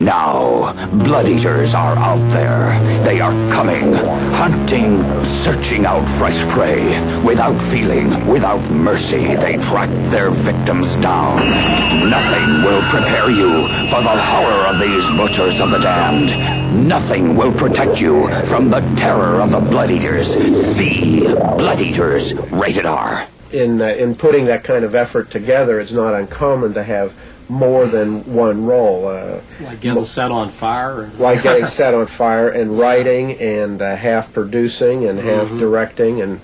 Now, blood eaters are out there. They are coming, hunting, searching out fresh prey. Without feeling, without mercy, they track their victims down. Nothing will prepare you for the horror of these butchers of the damned. Nothing will protect you from the terror of the blood eaters. See Blood Eaters, rated R. In putting that kind of effort together, it's not uncommon to have more than one role. Like getting set on fire? Like getting set on fire and writing and half producing and half directing and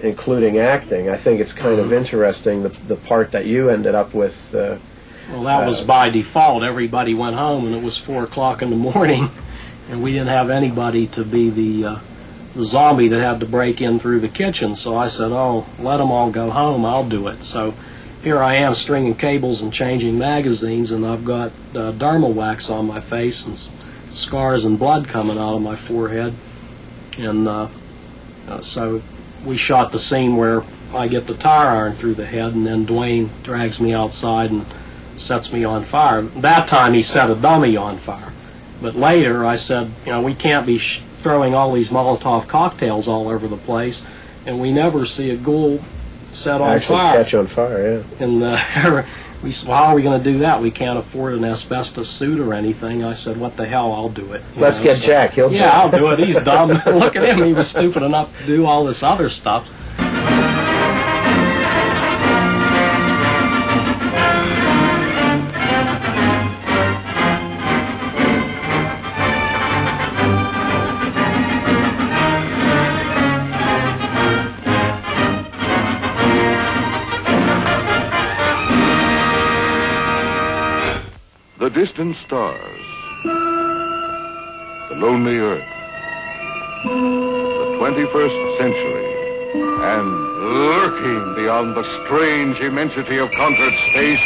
including acting. I think it's kind of interesting, the part that you ended up with. Well, that was by default. Everybody went home and it was 4 o'clock in the morning and we didn't have anybody to be the zombie that had to break in through the kitchen. So I said, oh, let them all go home, I'll do it. So here I am stringing cables and changing magazines, and I've got dermal wax on my face and scars and blood coming out of my forehead. And so we shot the scene where I get the tire iron through the head, and then Dwayne drags me outside and sets me on fire. That time he set a dummy on fire. But later I said, you know, we can't be throwing all these Molotov cocktails all over the place, and we never see a ghoul set on actually fire. Catch on fire, yeah. And we said, well, how are we going to do that? We can't afford an asbestos suit or anything. I said, what the hell, I'll do it. Let's get Jack. He'll do it. Yeah, I'll do it. He's dumb. Look at him. He was stupid enough to do all this other stuff. The distant stars, the lonely earth, the 21st century, and lurking beyond the strange immensity of conquered space,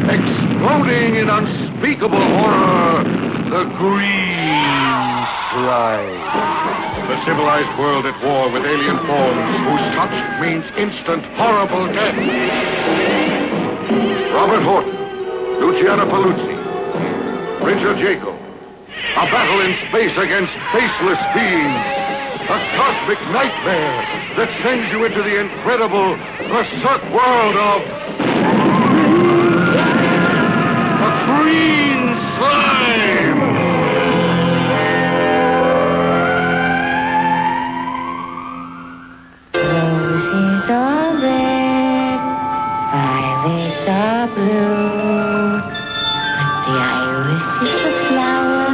exploding in unspeakable horror, the green slide. The civilized world at war with alien forms whose touch means instant, horrible death. Robert Horton, Luciana Paluzzi, Richard Jaco. A battle in space against faceless beings. A cosmic nightmare that sends you into the incredible, berserk world of the green slime. Roses are red, violets are blue. The iris is the flower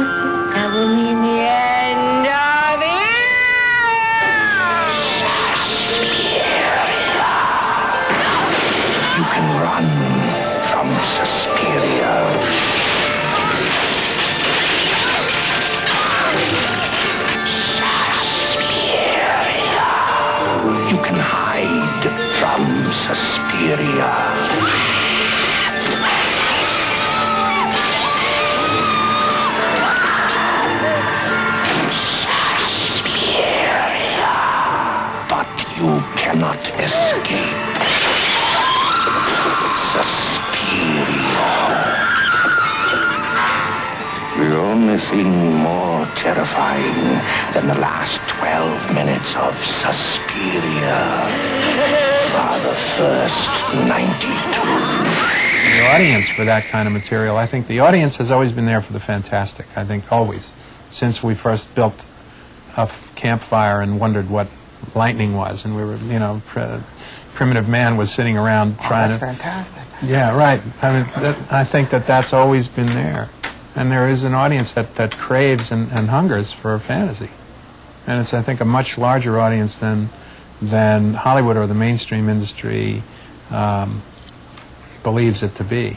that will mean the end of You can run from Suspiria. You can hide from Suspiria. You cannot escape. Suspiria. The only thing more terrifying than the last 12 minutes of Suspiria are the first 92. The audience for that kind of material, I think the audience has always been there for the fantastic. I think always. Since we first built a campfire and wondered what lightning was, and we were, you know, primitive man was sitting around trying to... That's fantastic. Yeah, right. I mean, I think that's always been there. And there is an audience that craves and hungers for fantasy. And it's, I think, a much larger audience than Hollywood or the mainstream industry believes it to be.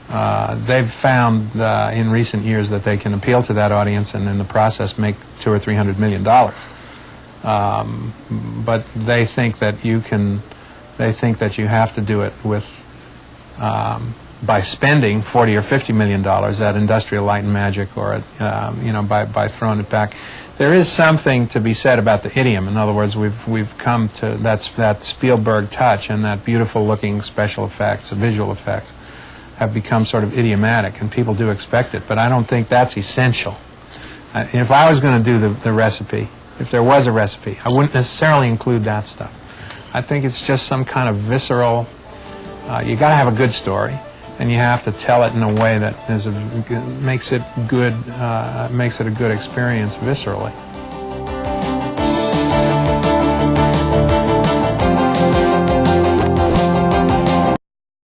They've found in recent years that they can appeal to that audience and in the process make $200 or $300 million. But they think that you have to do it with by spending $40 or $50 million at Industrial Light and Magic, or at, by throwing it back. There is something to be said about the idiom. In other words, we've come to that Spielberg touch and that beautiful looking special effects, visual effects. have become sort of idiomatic, and people do expect it, but I don't think that's essential. If I was going to do the recipe, if there was a recipe, I wouldn't necessarily include that stuff. I think it's just some kind of visceral, you got to have a good story, and you have to tell it in a way that makes it good, makes it a good experience viscerally.